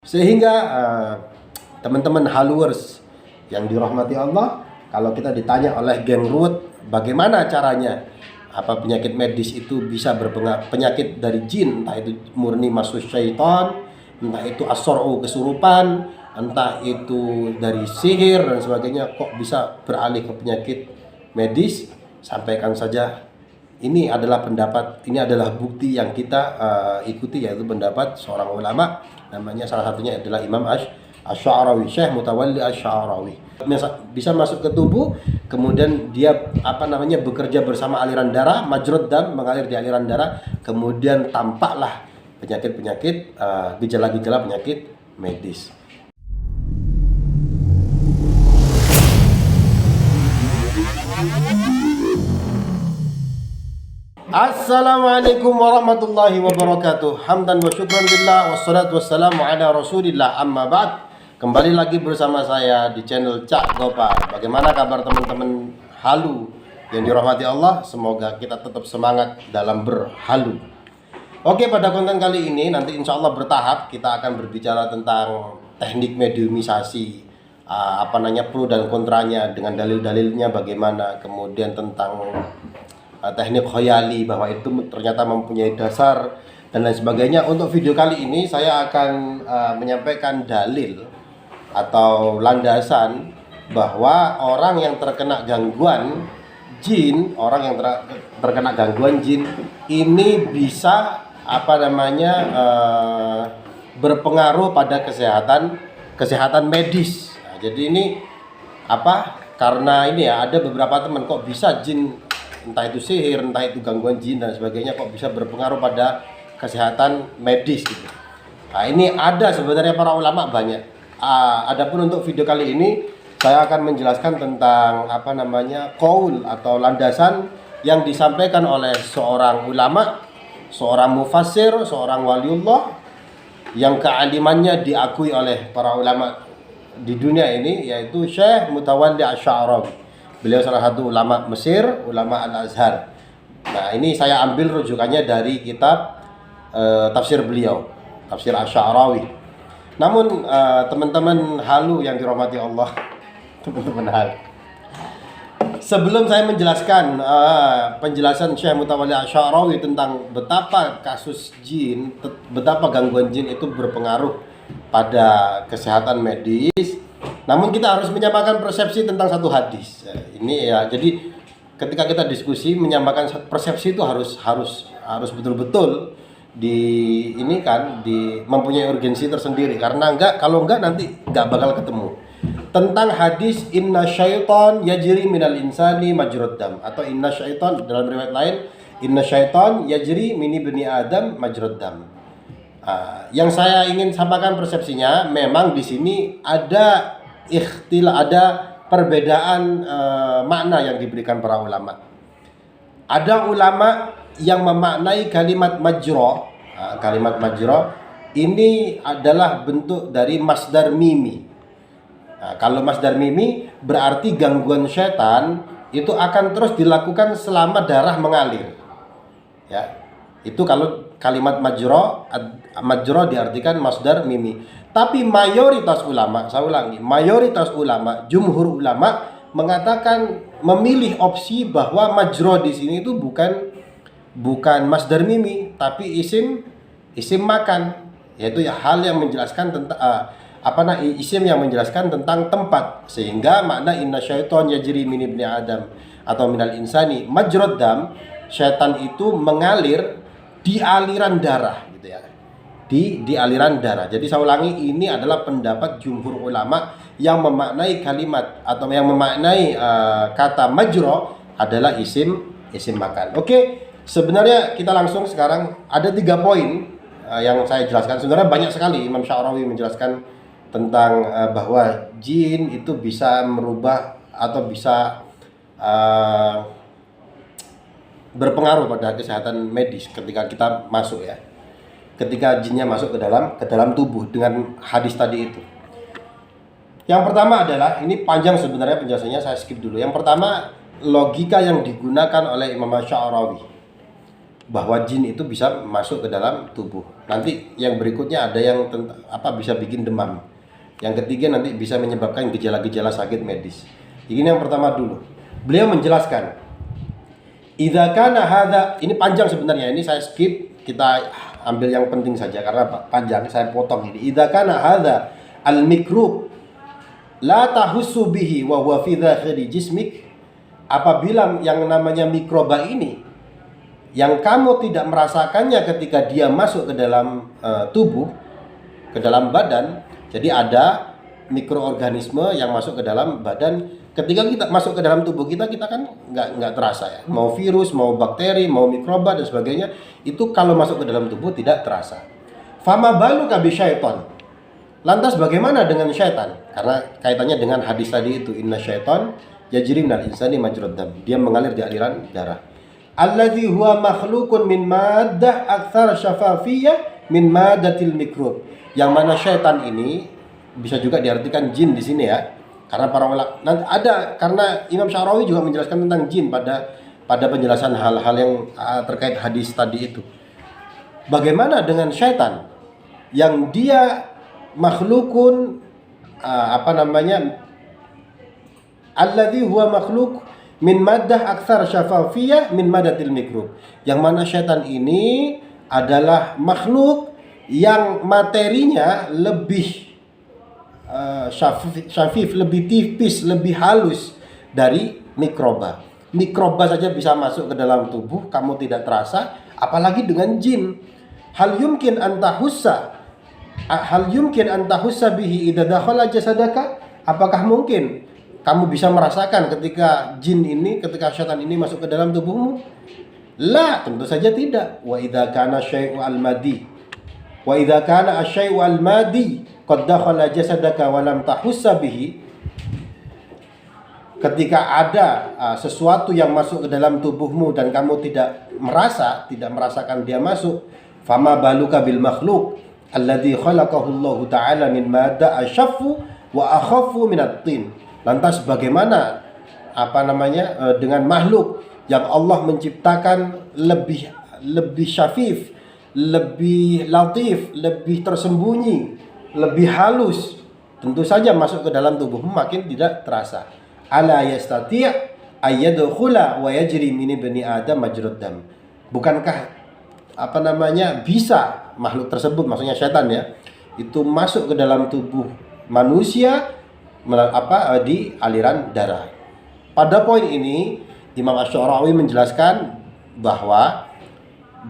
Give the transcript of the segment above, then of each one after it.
Sehingga teman-teman Hallowers yang dirahmati Allah, kalau kita ditanya oleh geng ruwet bagaimana caranya apa penyakit medis itu bisa berpengaruh, penyakit dari jin, entah itu murni masuk syaitan, entah itu as-sor'u kesurupan, entah itu dari sihir dan sebagainya, kok bisa beralih ke penyakit medis. Sampaikan saja, ini adalah pendapat, ini adalah bukti yang kita ikuti, yaitu pendapat seorang ulama, namanya salah satunya adalah Imam Asy'arawi, Syekh Mutawalli Asy'arawi. Bisa masuk ke tubuh, kemudian dia bekerja bersama aliran darah, majrud dam, mengalir di aliran darah, kemudian tampaklah penyakit-penyakit, gejala-gejala penyakit medis. Assalamualaikum warahmatullahi wabarakatuh. Hamdan wa syukran billah, wassalatu wassalamu ala rasulillah, amma ba'd. Kembali lagi bersama saya di channel Cak Gopar. Bagaimana kabar teman-teman halu yang dirahmati Allah? Semoga kita tetap semangat dalam berhalu. Oke, pada konten kali ini nanti insya Allah bertahap kita akan berbicara tentang teknik mediumisasi, pro dan kontranya, dengan dalil-dalilnya bagaimana, kemudian tentang teknik khoyali, bahwa itu ternyata mempunyai dasar dan lain sebagainya. Untuk video kali ini saya akan menyampaikan dalil atau landasan bahwa orang yang terkena gangguan jin, terkena gangguan jin ini bisa berpengaruh pada kesehatan medis. Nah, jadi ini karena ini ya, ada beberapa teman kok bisa jin, entah itu sihir, entah itu gangguan jin dan sebagainya, kok bisa berpengaruh pada kesehatan medis gitu. Nah, ini ada sebenarnya para ulama banyak. Adapun untuk video kali ini saya akan menjelaskan tentang qaul atau landasan yang disampaikan oleh seorang ulama, seorang mufassir, seorang waliullah yang kealimannya diakui oleh para ulama di dunia ini, yaitu Syekh Mutawalli Asy'arawi. Beliau salah satu ulama Mesir, ulama Al-Azhar. Nah, ini saya ambil rujukannya dari kitab tafsir beliau, tafsir Asy'arawi. Namun teman-teman halu yang dirahmati Allah, teman-teman halu, sebelum saya menjelaskan penjelasan Syekh Mutawalli Asy'arawi tentang betapa kasus jin, betapa gangguan jin itu berpengaruh pada kesehatan medis, namun kita harus menyamakan persepsi tentang satu hadis. Ini ya, jadi ketika kita diskusi menyamakan persepsi itu harus betul-betul mempunyai urgensi tersendiri, karena kalau enggak nanti enggak bakal ketemu. Tentang hadis inna syaitan yajri minal insani majrud dam, atau inna syaitan, dalam riwayat lain inna syaitan yajri min ibni adam majrud dam. Yang saya ingin sampaikan persepsinya, memang di sini ada perbedaan makna yang diberikan para ulama. Ada ulama yang memaknai kalimat majra. Kalimat majra ini adalah bentuk dari masdar mimi. Kalau masdar mimi berarti gangguan setan itu akan terus dilakukan selama darah mengalir. Ya, itu kalau kalimat majra diartikan masdar mimi. Tapi mayoritas ulama, saya ulangi, mayoritas ulama, jumhur ulama mengatakan, memilih opsi bahwa majra di sini itu bukan masdar mimi, tapi isim makan, yaitu hal yang menjelaskan tentang isim yang menjelaskan tentang tempat, sehingga makna inna syaiton yajri min ibni adam atau minal insani majrad dam, syaitan itu mengalir di aliran darah gitu ya, di aliran darah. Jadi saya ulangi, ini adalah pendapat jumhur ulama yang memaknai kalimat atau yang memaknai kata majra adalah isim makan. Oke, sebenarnya kita langsung sekarang ada 3 poin yang saya jelaskan. Sebenarnya banyak sekali Imam Sy'arawi menjelaskan tentang bahwa jin itu bisa merubah atau bisa berpengaruh pada kesehatan medis ketika kita masuk ya. Ketika jinnya masuk ke dalam tubuh dengan hadis tadi itu. Yang pertama adalah, ini panjang sebenarnya penjelasannya, saya skip dulu. Yang pertama, logika yang digunakan oleh Imam Sy'arawi. bahwa jin itu bisa masuk ke dalam tubuh. Nanti yang berikutnya ada yang bisa bikin demam. Yang ketiga nanti bisa menyebabkan gejala-gejala sakit medis. Ini yang pertama dulu. Beliau menjelaskan, idza kana hadza, ini panjang sebenarnya, ini saya skip, kita ambil yang penting saja karena panjang, saya potong ini. Idza kana hadza al-mikrub la tahussu bihi wa huwa fi dhakhiri jismik, apabila yang namanya mikroba ini yang kamu tidak merasakannya ketika dia masuk ke dalam tubuh, ke dalam badan. Jadi ada mikroorganisme yang masuk ke dalam badan. Ketika kita masuk ke dalam tubuh kita kan nggak terasa ya. Mau virus, mau bakteri, mau mikroba dan sebagainya, itu kalau masuk ke dalam tubuh tidak terasa. Fama baluka bisyaiton. Lantas bagaimana dengan syaitan? Karena kaitannya dengan hadis tadi itu, inna syaiton yajri minal insani majrad dam. Dia mengalir di aliran darah. Alladzi huwa makhlukun min maddah aktsar syafafiyah min maddatil mikrub. Yang mana syaitan ini bisa juga diartikan jin di sini ya. Karena para ulama karena Imam Syarawi juga menjelaskan tentang jin pada penjelasan hal-hal yang terkait hadis tadi itu. Bagaimana dengan syaitan yang dia makhlukun alladzi huwa makhluk min maddah aktsar syafafiyah min madatil mikrub. Yang mana syaitan ini adalah makhluk yang materinya lebih syafif, lebih tipis, lebih halus dari mikroba. Mikroba saja bisa masuk ke dalam tubuh, kamu tidak terasa, apalagi dengan jin. Hal yumkin antahussa bihi idza dakhala jasadaka? Apakah mungkin kamu bisa merasakan ketika ketika syaitan ini masuk ke dalam tubuhmu? La, tentu saja tidak. Wa idza kana syai'u al-madi. Wa idza kana asy-syai'u al-madi qad dakhala jasadaka wa lam tahussa bihi. Ketika ada sesuatu yang masuk ke dalam tubuhmu dan kamu tidak merasakan dia masuk, fama baluka bil makhluk alladzi khalaqahu Allah ta'ala min madda asyaffu wa akhaffu min at-tin. Lantas bagaimana dengan makhluk yang Allah menciptakan lebih syafif, lebih latif, lebih tersembunyi, lebih halus, tentu saja masuk ke dalam tubuhmu makin tidak terasa. Ala yastati' ayyadkhula wa yajri min ibni adam majrad dam. Bukankah bisa makhluk tersebut, maksudnya syaitan ya, itu masuk ke dalam tubuh manusia di aliran darah. Pada poin ini Imam Asy-Syarawi menjelaskan bahwa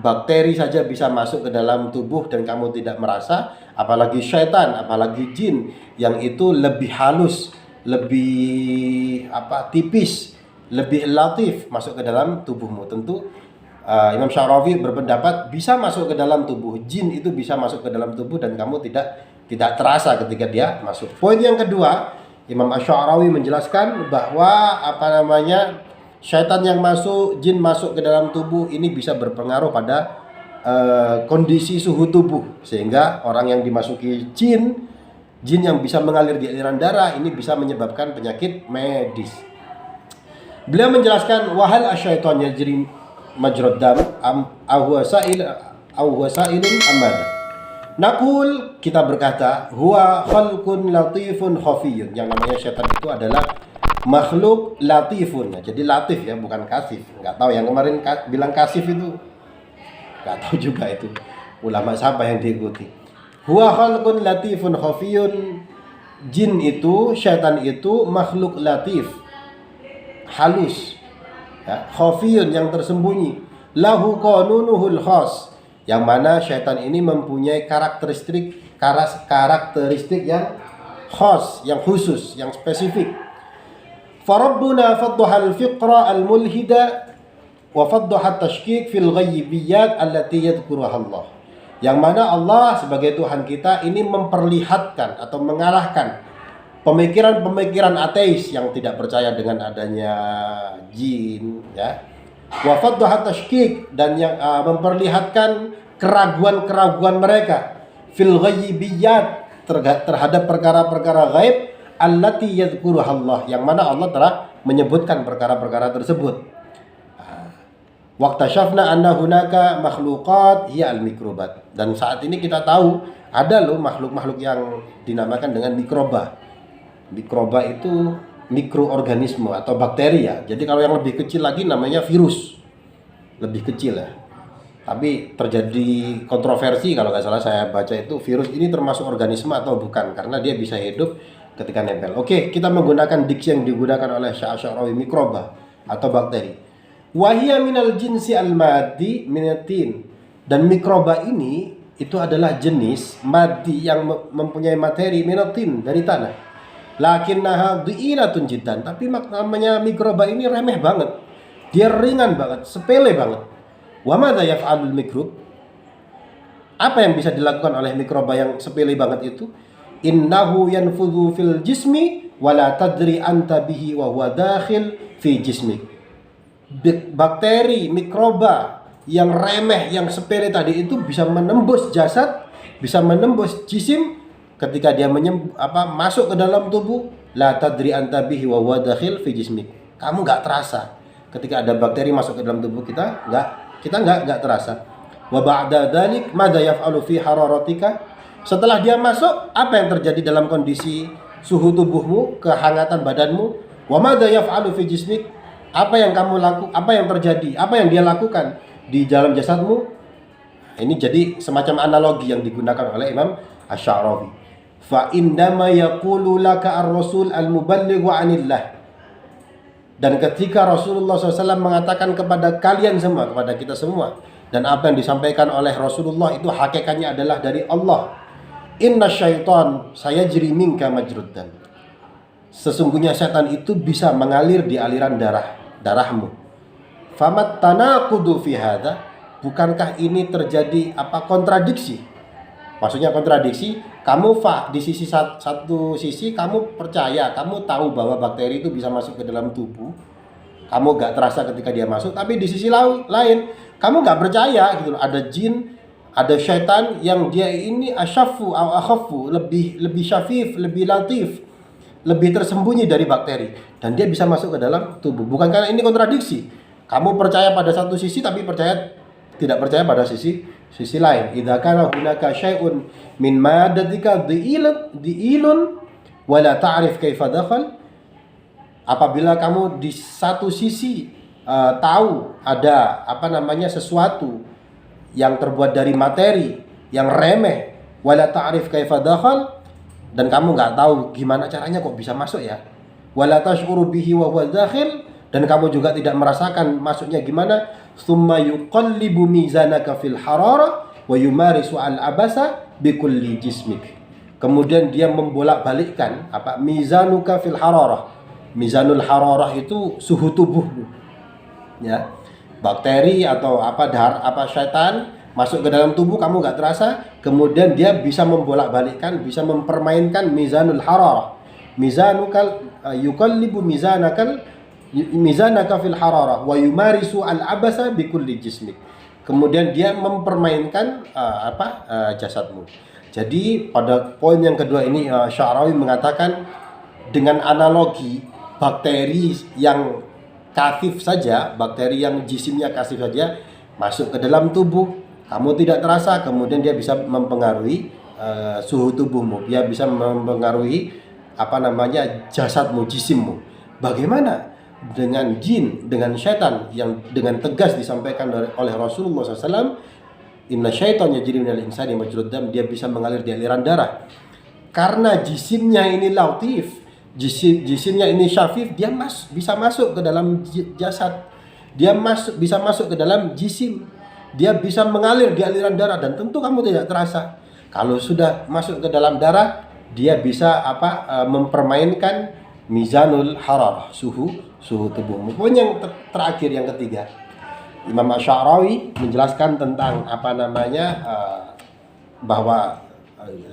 bakteri saja bisa masuk ke dalam tubuh dan kamu tidak merasa, apalagi syaitan, apalagi jin yang itu lebih halus, lebih tipis, lebih latif masuk ke dalam tubuhmu. Tentu Imam Syarawi berpendapat bisa masuk ke dalam tubuh, jin itu bisa masuk ke dalam tubuh dan kamu tidak terasa ketika dia masuk. Poin yang kedua, Imam Asy-Syarawi menjelaskan bahwa syaitan yang masuk, jin masuk ke dalam tubuh ini bisa berpengaruh pada kondisi suhu tubuh, sehingga orang yang dimasuki jin yang bisa mengalir di aliran darah ini bisa menyebabkan penyakit medis. Beliau menjelaskan wahal asyaiton yajri majrad dam aw huwa sa'ilun amada. Naqul, kita berkata, huwa khalqun latifun khafiyun. Yang namanya syaitan itu adalah makhluk latifun. Jadi latif ya, bukan kasif. Enggak tahu yang kemarin bilang kasif itu, enggak tahu juga itu ulama siapa yang diikuti. Huwa khalqun latifun khafiyun. Jin itu, syaitan itu makhluk latif, halus ya, khafiyun, yang tersembunyi. Lahu qanunuhul khas, yang mana syaitan ini mempunyai karakteristik yang khas, yang khusus, yang spesifik. Farabbuna faddaha al-fiqra al-mulhida wa faddaha at-tashkik fil ghaibiyat allati yadhkuruha Allah. Yang mana Allah sebagai Tuhan kita ini memperlihatkan atau mengalahkan pemikiran-pemikiran ateis yang tidak percaya dengan adanya jin ya. Wa faddaha at-tashkik, dan yang memperlihatkan keraguan-keraguan mereka fil ghaibiyat terhadap perkara-perkara gaib allati yadhkuruha Allah, yang mana Allah telah menyebutkan perkara-perkara tersebut. Waqtashafna anna hunaka makhluqat hiya al-mikrobat. Dan saat ini kita tahu ada loh makhluk-makhluk yang dinamakan dengan mikroba. Mikroba itu mikroorganisme atau bakteri ya. Jadi kalau yang lebih kecil lagi namanya virus. Lebih kecil ya. Tapi terjadi kontroversi kalau nggak salah saya baca itu virus ini termasuk organisme atau bukan karena dia bisa hidup ketika nempel. Oke, kita menggunakan diksi yang digunakan oleh Sya'sya'rawi mikroba atau bakteri. Wahia minal jinsi al-madi minatin. Dan mikroba ini itu adalah jenis madi yang mempunyai materi minatin dari tanah. Lakinnaha dhi'ilatun jiddan. Tapi namanya mikroba ini remeh banget. Dia ringan banget, sepele banget. Wa madza yaf'alul mikrоб? Apa yang bisa dilakukan oleh mikroba yang sepele banget itu? Innahu yanfudhu fil jismi wa la tadri anta bihi wa huwa dakhil fi jismik. Bakteri, mikroba yang remeh, yang sepele tadi itu bisa menembus jasad, bisa menembus jisim ketika dia masuk ke dalam tubuh. La tadri anta bihi wa huwa dakhil fi jismik. Kamu nggak terasa ketika ada bakteri masuk ke dalam tubuh kita nggak terasa. Wa ba'da dzalik madza yaf'alu fi hararatika? Setelah dia masuk, apa yang terjadi dalam kondisi suhu tubuhmu, kehangatan badanmu? Wa madza yaf'alu fi jismik? Apa yang terjadi? Apa yang dia lakukan di dalam jasadmu? Ini jadi semacam analogi yang digunakan oleh Imam Asy-Sya'rawi. Fa indama yaqulu laka ar-rasul al-muballighu 'anillah. Dan ketika Rasulullah SAW mengatakan kepada kalian semua, kepada kita semua, dan apa yang disampaikan oleh Rasulullah itu hakikatnya adalah dari Allah. Inna syaitan sayajri minka majruddan. Sesungguhnya setan itu bisa mengalir di aliran darahmu. Famat tanaqudu fi hadza? Bukankah ini terjadi kontradiksi? Maksudnya kontradiksi, kamu di satu sisi kamu percaya, kamu tahu bahwa bakteri itu bisa masuk ke dalam tubuh. Kamu gak terasa ketika dia masuk, tapi di sisi lain kamu gak percaya gitu loh. Ada jin, ada syaitan yang dia ini asyafu atau akhafu, lebih syafif, lebih latif, lebih tersembunyi dari bakteri, dan dia bisa masuk ke dalam tubuh. Bukankah ini kontradiksi? Kamu percaya pada satu sisi tapi tidak percaya pada sisi lain. Idza kana hunaka syai'un min maddatika dhi'ilun wa la ta'rif kaifa dakhal. Apabila kamu di satu sisi tahu ada sesuatu yang terbuat dari materi yang remeh, wa la ta'rif kaifa dakhal, dan kamu nggak tahu gimana caranya kok bisa masuk ya. Wa la tash'uru bihi wa huwa dakhil, dan kamu juga tidak merasakan masuknya gimana. Tsumma yuqallibu mizanaka fil harara wa yumarisu al-abasa bikulli jismik. Kemudian dia membolak-balikkan mizanuka fil hararah. Mizanul hararah itu suhu tubuhmu. Ya. Bakteri atau syaitan masuk ke dalam tubuh kamu enggak terasa, kemudian dia bisa membolak-balikkan, bisa mempermainkan mizanul hararah. Mizanuka yuqallibu mizanaka fil hararah wa yumarisu al-abasa bikulli jismik. Kemudian dia mempermainkan jasadmu. Jadi pada poin yang kedua ini Sya'rawi mengatakan dengan analogi bakteri yang kasif saja, bakteri yang jisimnya kasif saja masuk ke dalam tubuh, kamu tidak terasa, kemudian dia bisa mempengaruhi suhu tubuhmu, dia bisa mempengaruhi jasadmu, jisimmu. Bagaimana dengan jin, dengan syaitan yang dengan tegas disampaikan oleh Rasulullah SAW, inna syaitan yajri minal insani majrud dam, dia bisa mengalir di aliran darah. Karena jisimnya ini latif, jisimnya ini syafif, dia bisa masuk ke dalam jasad, dia bisa masuk ke dalam jisim, dia bisa mengalir di aliran darah, dan tentu kamu tidak terasa. Kalau sudah masuk ke dalam darah, dia bisa mempermainkan mizanul hararah, suhu tubuhmu. Poin yang terakhir, yang ketiga, Imam Asy-Sya'rawi menjelaskan tentang bahwa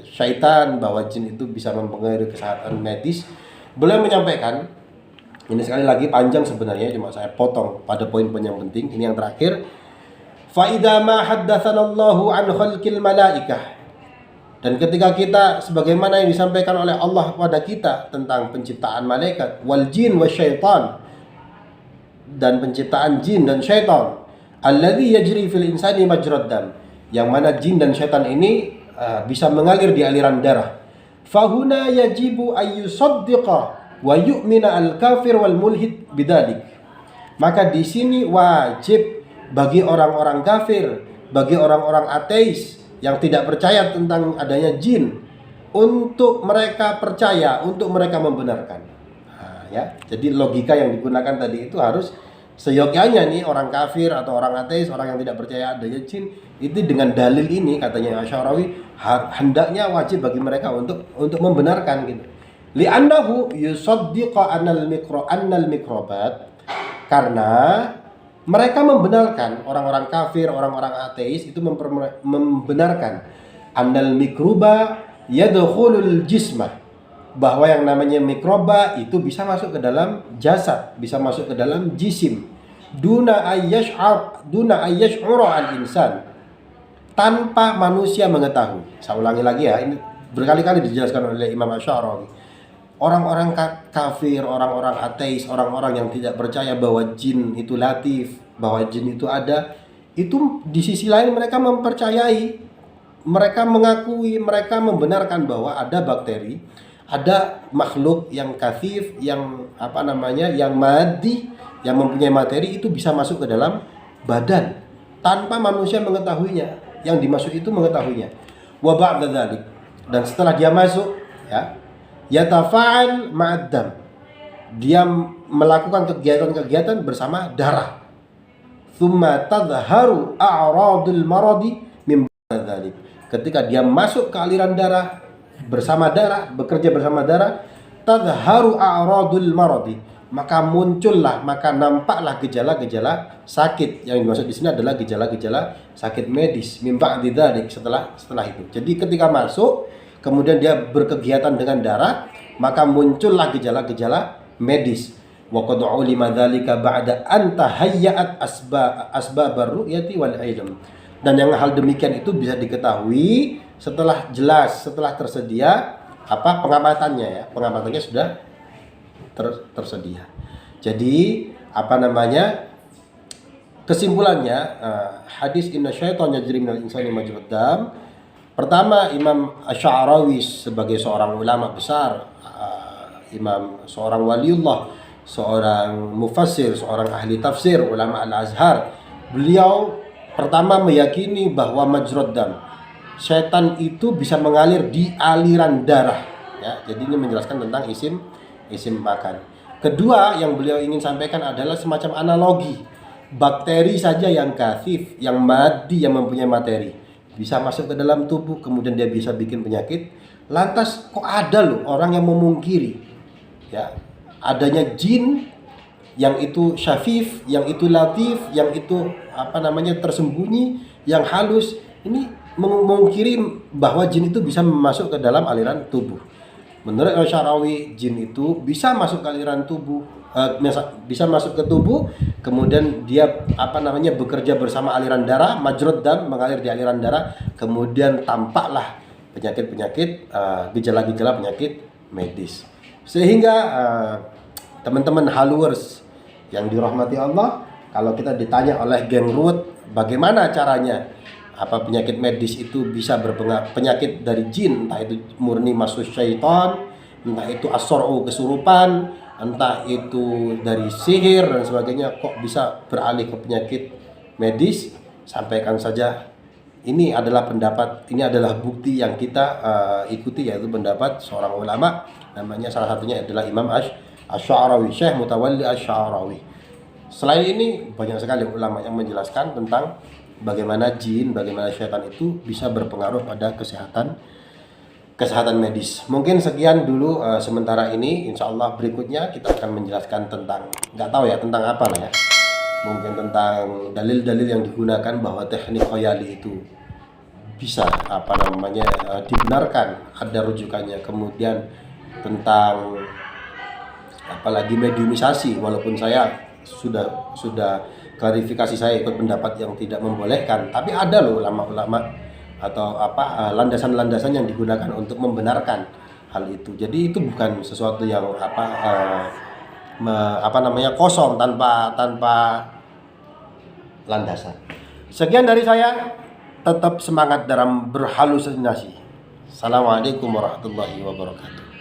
syaitan, bahwa jin itu bisa mempengaruhi kesehatan medis. Beliau menyampaikan, ini sekali lagi panjang sebenarnya, cuma saya potong pada poin-poin yang penting. Ini yang terakhir. Fa idza ma haddatsana Allahu an khalqil malaikah. Dan ketika kita, sebagaimana yang disampaikan oleh Allah kepada kita tentang penciptaan malaikat, wal jin wasyaitan, dan penciptaan jin dan syaitan, alladzi yajri fil insani majrad dam, yang mana jin dan syaitan ini bisa mengalir di aliran darah. Fahuna yajibu ayyusaddiqa wa yu'mina al-kafir wal mulhid bidzalik. Maka di sini wajib bagi orang-orang kafir, bagi orang-orang ateis yang tidak percaya tentang adanya jin, untuk mereka percaya, untuk mereka membenarkan. Ya, jadi logika yang digunakan tadi itu harus seyogyanya nih orang kafir atau orang ateis, orang yang tidak percaya adanya jin, itu dengan dalil ini katanya Asy'arawi hendaknya wajib bagi mereka untuk membenarkan gitu. Li'annahu yusaddiqu annal mikrobat, karena mereka membenarkan, orang-orang kafir, orang-orang ateis itu membenarkan annal mikruba yadkhulul jismah, bahwa yang namanya mikroba itu bisa masuk ke dalam jasad, bisa masuk ke dalam jisim. Duna ayyash'ura al-insan, tanpa manusia mengetahui. Saya ulangi lagi ya, ini berkali-kali dijelaskan oleh Imam Asy'arawi. Orang-orang kafir, orang-orang ateis, orang-orang yang tidak percaya bahwa jin itu latif, bahwa jin itu ada, itu di sisi lain mereka mempercayai, mereka mengakui, mereka membenarkan bahwa ada bakteri, ada makhluk yang kathif, yang yang madi, yang mempunyai materi, itu bisa masuk ke dalam badan tanpa manusia mengetahuinya, yang dimaksud itu mengetahuinya. Wa ba'da dzalik, dan setelah dia masuk, ya, yatafa'al ma'ad dam, dia melakukan kegiatan-kegiatan bersama darah. Tsumma tadhharu a'radul maradi min ba'da dzalik. Ketika dia masuk ke aliran darah bersama darah, bekerja bersama darah, tadhharu a'radul maradi, maka muncullah, maka nampaklah gejala-gejala sakit. Yang dimaksud di sini adalah gejala-gejala sakit medis, min ba'di dzalik, setelah itu. Jadi ketika masuk, kemudian dia berkegiatan dengan darah, maka muncullah gejala-gejala medis. Wa qad ulima dzalika ba'da an tahayya'at asbabar ru'yati wal ilm. Dan yang hal demikian itu bisa diketahui setelah jelas, setelah tersedia pengamatannya, ya. Pengamatannya sudah tersedia. Jadi kesimpulannya, hadis inna syaitan yajri minal insani majrad dam. Pertama, Imam Asy'arawi sebagai seorang ulama besar, seorang waliullah, seorang mufassir, seorang ahli tafsir, ulama Al-Azhar, beliau pertama meyakini bahwa majrad dam, setan itu bisa mengalir di aliran darah, ya. Jadi ini menjelaskan tentang isim makan. Kedua yang beliau ingin sampaikan adalah semacam analogi, bakteri saja yang kathif, yang madi, yang mempunyai materi, bisa masuk ke dalam tubuh, kemudian dia bisa bikin penyakit. Lantas kok ada loh orang yang memungkiri, ya, adanya jin yang itu syafif, yang itu latif, yang itu tersembunyi, yang halus. Ini memungkiri bahwa jin itu bisa masuk ke dalam aliran tubuh. Menurut Asy'arawi, jin itu bisa masuk ke aliran tubuh, bisa masuk ke tubuh, kemudian dia bekerja bersama aliran darah, majrad dam, mengalir di aliran darah, kemudian tampaklah penyakit-penyakit, gejala-gejala penyakit medis. Sehingga teman-teman followers yang dirahmati Allah, kalau kita ditanya oleh Geng Ruwet bagaimana caranya penyakit medis itu bisa berpengaruh, penyakit dari jin, entah itu murni masuk syaitan, entah itu as-sur'u, kesurupan, entah itu dari sihir dan sebagainya, kok bisa beralih ke penyakit medis, sampaikan saja ini adalah pendapat, ini adalah bukti yang kita ikuti, yaitu pendapat seorang ulama, namanya salah satunya adalah Imam Asy'arawi, Syekh Mutawalli Asy'arawi. Selain ini banyak sekali ulama yang menjelaskan tentang bagaimana jin, bagaimana syaitan itu bisa berpengaruh pada kesehatan medis. Mungkin sekian dulu sementara ini. Insya Allah berikutnya kita akan menjelaskan tentang, nggak tahu ya tentang apa lah ya, mungkin tentang dalil-dalil yang digunakan bahwa teknik khayali itu bisa dibenarkan, ada rujukannya. Kemudian tentang apalagi mediumisasi, walaupun saya sudah klarifikasi, saya ikut pendapat yang tidak membolehkan, tapi ada loh ulama-ulama atau landasan-landasan yang digunakan untuk membenarkan hal itu. Jadi itu bukan sesuatu yang kosong, tanpa landasan. Sekian dari saya, tetap semangat dalam berhalusinasi. Assalamualaikum warahmatullahi wabarakatuh.